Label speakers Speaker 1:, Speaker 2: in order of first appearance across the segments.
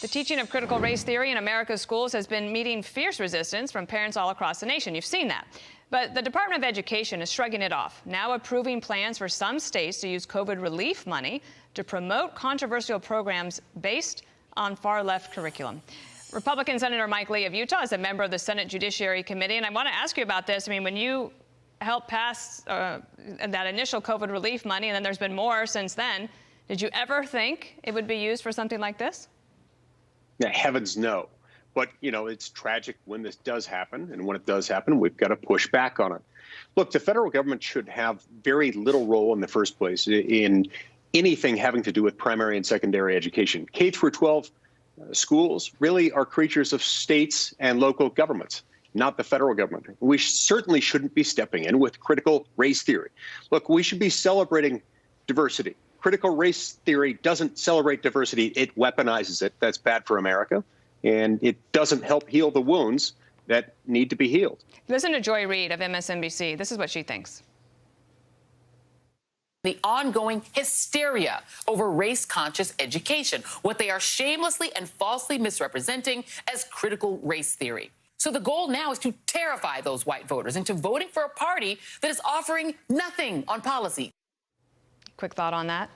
Speaker 1: The teaching of critical race theory in America's schools has been meeting fierce resistance from parents all across the nation. You've seen that. But the Department of Education is shrugging it off, now approving plans for some states to use COVID relief money to promote controversial programs based on far-left curriculum. Republican Senator Mike Lee of Utah is a member of the Senate Judiciary Committee, and I want to ask you about this. I mean, when you helped pass that initial COVID relief money, and then there's been more since then, did you ever think it would be used for something like this?
Speaker 2: Yeah, heavens no. But, you know, it's tragic when this does happen. And when it does happen, we've got to push back on it. Look, the federal government should have very little role in the first place in anything having to do with primary and secondary education. K through 12 schools really are creatures of states and local governments, not the federal government. We certainly shouldn't be stepping in with critical race theory. Look, we should be celebrating diversity. Critical race theory doesn't celebrate diversity. It weaponizes it. That's bad for America. And it doesn't help heal the wounds that need to be healed.
Speaker 1: Listen to Joy Reid of MSNBC. This is what she thinks.
Speaker 3: The ongoing hysteria over race-conscious education, what they are shamelessly and falsely misrepresenting as critical race theory. So the goal now is to terrify those white voters into voting for a party that is offering nothing on policy.
Speaker 1: Quick thought on that?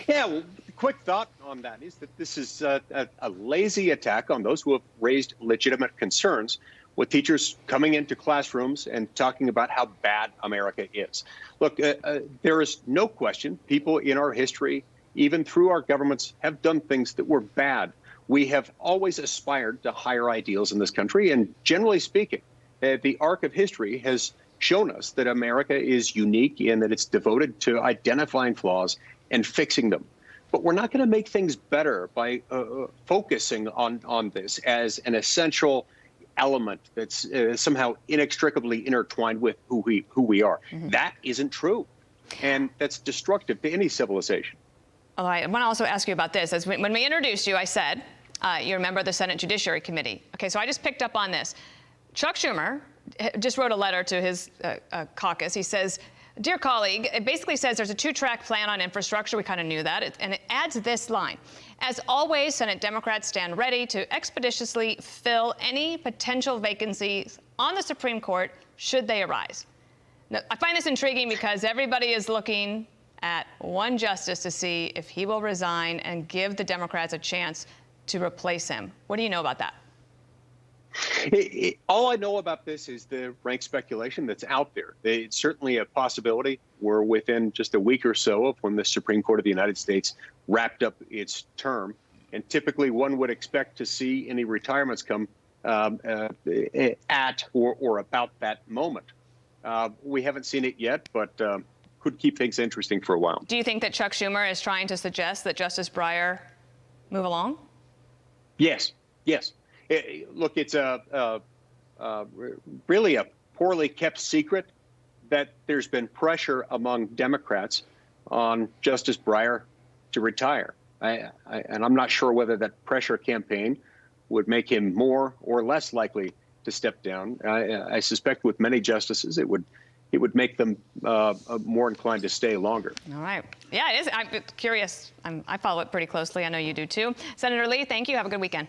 Speaker 2: Yeah, well, quick thought on that is that this is a lazy attack on those who have raised legitimate concerns, with teachers coming into classrooms and talking about how bad America is. Look, there is no question people in our history, even through our governments, have done things that were bad. We have always aspired to higher ideals in this country. And generally speaking, the arc of history has shown us that America is unique in that it's devoted to identifying flaws and fixing them. But we're not going to make things better by focusing on this as an essential element that's somehow inextricably intertwined with who we are. Mm-hmm. That isn't true. And that's destructive to any civilization.
Speaker 1: All right. I want to also ask you about this. As when we introduced you, I said you're a member of the Senate Judiciary Committee. Okay, so I just picked up on this. Chuck Schumer just wrote a letter to his caucus. He says, "Dear colleague," it basically says there's a two-track plan on infrastructure. We kind of knew that. And it adds this line. "As always, Senate Democrats stand ready to expeditiously fill any potential vacancies on the Supreme Court should they arise." Now, I find this intriguing because everybody is looking at one justice to see if he will resign and give the Democrats a chance to replace him. What do you know about that?
Speaker 2: All I know about this is the rank speculation that's out there. It's certainly a possibility. We're within just a week or so of when the Supreme Court of the United States wrapped up its term. And typically one would expect to see any retirements come at or about that moment. We haven't seen it yet, but could keep things interesting for a while.
Speaker 1: Do you think that Chuck Schumer is trying to suggest that Justice Breyer move along?
Speaker 2: Yes, yes. Look, it's really a poorly kept secret that there's been pressure among Democrats on Justice Breyer to retire. And I'm not sure whether that pressure campaign would make him more or less likely to step down. I suspect with many justices, it would make them more inclined to stay longer.
Speaker 1: All right. Yeah, it is. I'm curious. I follow it pretty closely. I know you do, too. Senator Lee, thank you. Have a good weekend.